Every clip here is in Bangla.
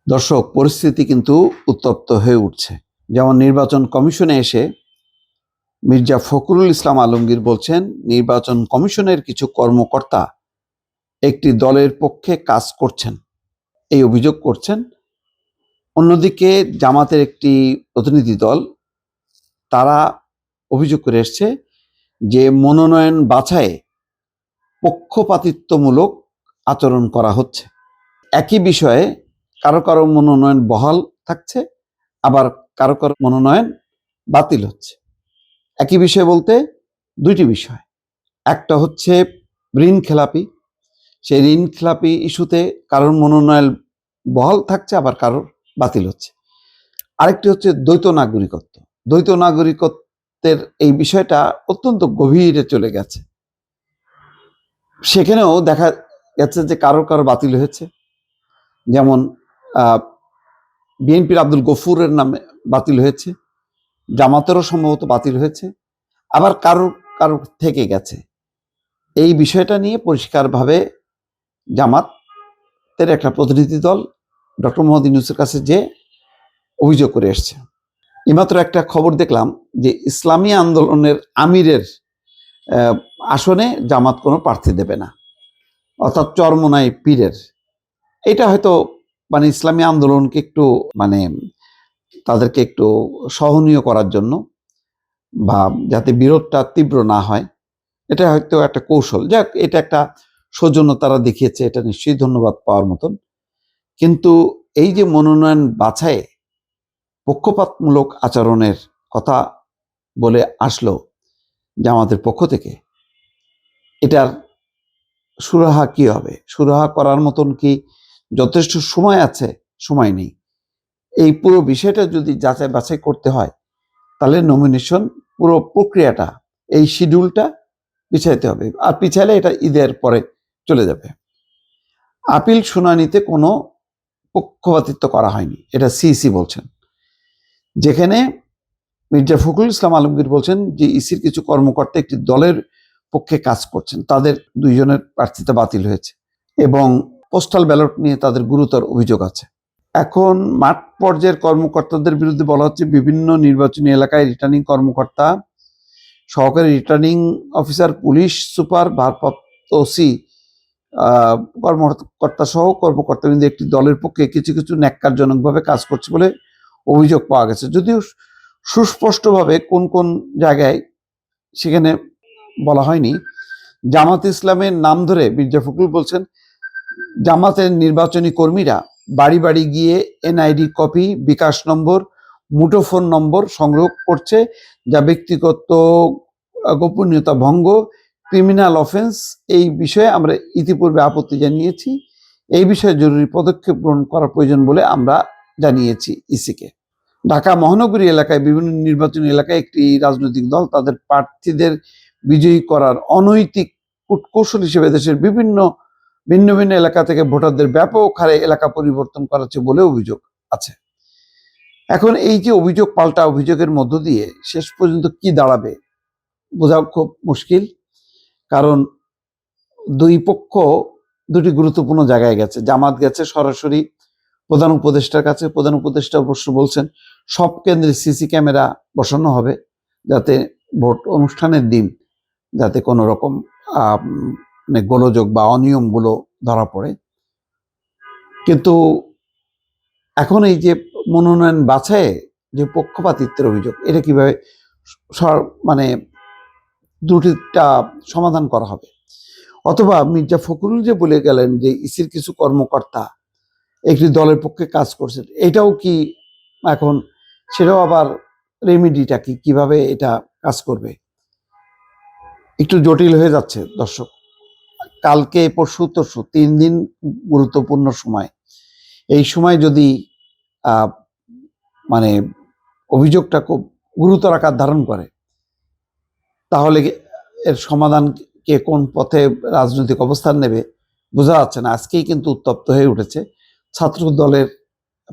দর্শক, পরিস্থিতি কিন্তু উত্তপ্ত হয়ে উঠছে। যেমন নির্বাচন কমিশনে এসে মির্জা ফখরুল ইসলাম আলমগীর বলছেন, নির্বাচন কমিশনের কিছু কর্মকর্তা একটি দলের পক্ষে কাজ করছেন, এই অভিযোগ করছেন। অন্যদিকে জামাতের একটি প্রতিনিধি দল তারা অভিযোগ করে এসছে যে মনোনয়ন বাছাইয়ে পক্ষপাতিত্বমূলক আচরণ করা হচ্ছে। একই বিষয়ে কারো কারো মনোনয়ন বহাল থাকছে, আবার কারো কারো মনোনয়ন বাতিল হচ্ছে। একই বিষয় বলতে দুইটি বিষয়। একটা হচ্ছে ঋণ খেলাপি, সেই ঋণ খেলাপি ইস্যুতে কারোর মনোনয়ন বহাল থাকছে, আবার কারোর বাতিল হচ্ছে। আরেকটি হচ্ছে দ্বৈত নাগরিকত্ব। দ্বৈত নাগরিকত্বের এই বিষয়টা অত্যন্ত গভীরে চলে গেছে। সেখানেও দেখা গেছে যে কারো কারো বাতিল হয়েছে। যেমন বিএনপির আব্দুল গফুরের নামে বাতিল হয়েছে, জামাতেরও সম্ভবত বাতিল হয়েছে, আবার কারো কারো থেকে গেছে। এই বিষয়টা নিয়ে পরিষ্কারভাবে জামাতের একটা প্রতিনিধি দল ডক্টর মোহাম্মদ ইউনূসের কাছে যে অভিযোগ করে এসছে। এইমাত্র একটা খবর দেখলাম যে ইসলামী আন্দোলনের আমিরের আসনে জামাত কোনো প্রার্থী দেবে না, অর্থাৎ চরমোনাই পীরের। এটা হয়তো ইসলামী আন্দোলনকে একটু তাদেরকে একটু সহনীয় করার জন্য, বা যাতে বিরোধটা তীব্র না হয়, এটা হয়তো একটা কৌশল। যাক, এটা একটা সৌজন্য তারা দেখিয়েছে, এটা নিশ্চয়ই ধন্যবাদ পাওয়ার মতন। কিন্তু এই যে মনোনয়ন বাছাইয়ে পক্ষপাতমূলক আচরণের কথা বলে আসলো জামাতের পক্ষ থেকে, এটার সুরাহা কি হবে? সুরাহা করার মতন কি যথেষ্ট সময় আছে? সময় নেই। এই পুরো বিষয়টা যদি যাচাই বাছাই করতে হয়, তাহলে নমিনেশন পুরো প্রক্রিয়াটা, এই শিডিউলটা পিছাইতে হবে। আর পিছাইলে এটা ঈদের পরে চলে যাবে। আপিল শুনানিতে কোনো পক্ষপাতিত্ব করা হয়নি, এটা সিইসি বলছেন। যেখানে মির্জা ফখরুল ইসলাম আলমগীর বলছেন যে ইসির কিছু কর্মকর্তা একটি দলের পক্ষে কাজ করছেন, তাদের দুইজনের প্রার্থিতা বাতিল হয়েছে এবং পোস্টাল ব্যালট নিয়ে তাদের গুরুতর অভিযোগ আছে। এখন মাঠ পর্যায়ের কর্মকর্তাদের বিরুদ্ধে বলা হচ্ছে বিভিন্ন নির্বাচনী এলাকায় রিটার্নিং কর্মকর্তা, সহকারী রিটার্নিং অফিসার, পুলিশ সুপার, ভারপ্রাপ্ত ওসি কর্মকর্তা সহ কর্মকর্তাবৃন্দ একটি দলের পক্ষে কিছু কিছু ন্যাক্কারজনকভাবে কাজ করছে বলে অভিযোগ পাওয়া গেছে। যদিও সুস্পষ্টভাবে কোন কোন জায়গায় সেখানে বলা হয়নি। জামাত ইসলামের নাম ধরে মির্জা ফখরুল বলছেন, জামাতের নির্বাচনী কর্মীরা বাড়ি বাড়ি গিয়ে এনআইডি কপি, বিকাশ নম্বর, মুঠোফোন নম্বর সংগ্রহ করছে, যা ব্যক্তিগত গোপনীয়তা ভঙ্গ, ক্রিমিনাল অফেন্স। এই বিষয়ে আমরা ইতিপূর্বে আপত্তি জানিয়েছি। এই বিষয়ে জরুরি পদক্ষেপ গ্রহণ করা প্রয়োজন বলে আমরা জানিয়েছি ইসিকে। ঢাকা মহানগরী এলাকায় বিভিন্ন নির্বাচনী এলাকায় একটি রাজনৈতিক দল তাদের প্রার্থীদের বিজয়ী করার অনৈতিক কূটকৌশল হিসেবে দেশের ভিন্ন ভিন্ন এলাকা থেকে ভোটারদের ব্যাপক হারে এলাকা পরিবর্তন করাচ্ছে বলে অভিযোগ আছে। এখন এই যে অভিযোগ পাল্টা অভিযোগের মধ্য দিয়ে শেষ পর্যন্ত কি দাঁড়াবে বোঝা খুব মুশকিল। কারণ দুই পক্ষ দুটি গুরুত্বপূর্ণ জায়গায় গেছে। জামাত গেছে সরাসরি প্রধান উপদেষ্টার কাছে। প্রধান উপদেষ্টা অবশ্য বলছেন সব কেন্দ্রে সিসি ক্যামেরা বসানো হবে, যাতে ভোট অনুষ্ঠানের দিন যাতে কোনো রকম গোলযোগ বা অনিয়মগুলো ধরা পড়ে। কিন্তু এখন এই যে মনোনয়ন বাছাইয়ে যে পক্ষপাতিত্বের অভিযোগ, এটা কিভাবে দুটিটা সমাধান করা হবে? অথবা মির্জা ফখরুল যে বলে গেলেন যে ইসির কিছু কর্মকর্তা একটি দলের পক্ষে কাজ করছেন, এটাও কি এখন, সেটাও আবার রেমিডিটা কি, কিভাবে এটা কাজ করবে, একটু জটিল হয়ে যাচ্ছে দর্শক। কালকে পরশু তরশু 3 দিন গুরুত্বপূর্ণ সময়। এই সময় যদি অভিযোগটা খুব গুরুতর আকার ধারণ করে, তাহলে এর সমাধান কে কোন পথে রাজনৈতিক অবস্থান নেবে বোঝা যাচ্ছে না। আজকেই কিন্তু উত্তপ্ত হয়ে উঠেছে। ছাত্র দলের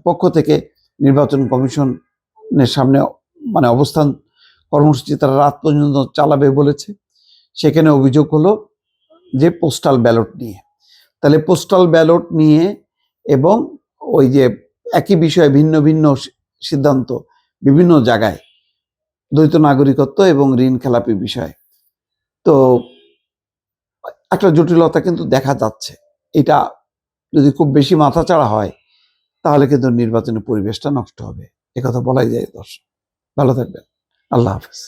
পক্ষ থেকে নির্বাচন কমিশনের সামনে অবস্থান কর্মসূচি তারা রাত পর্যন্ত চালাবে বলেছে। সেখানে অভিযোগ হলো যে পোস্টাল ব্যালট নিয়ে। তাহলে পোস্টাল ব্যালট নিয়ে এবং ওই যে একই বিষয়ে ভিন্ন ভিন্ন সিদ্ধান্ত বিভিন্ন জায়গায়, দ্বৈত নাগরিকত্ব এবং ঋণ খেলাপি বিষয়। তো একটা জটিলতা কিন্তু দেখা যাচ্ছে। এটা যদি খুব বেশি মাথাচাড়া হয় তাহলে কিন্তু নির্বাচনের পরিবেশটা নষ্ট হবে, একথা বলাই যায়। দর্শক ভালো থাকবেন, আল্লাহ হাফেজ।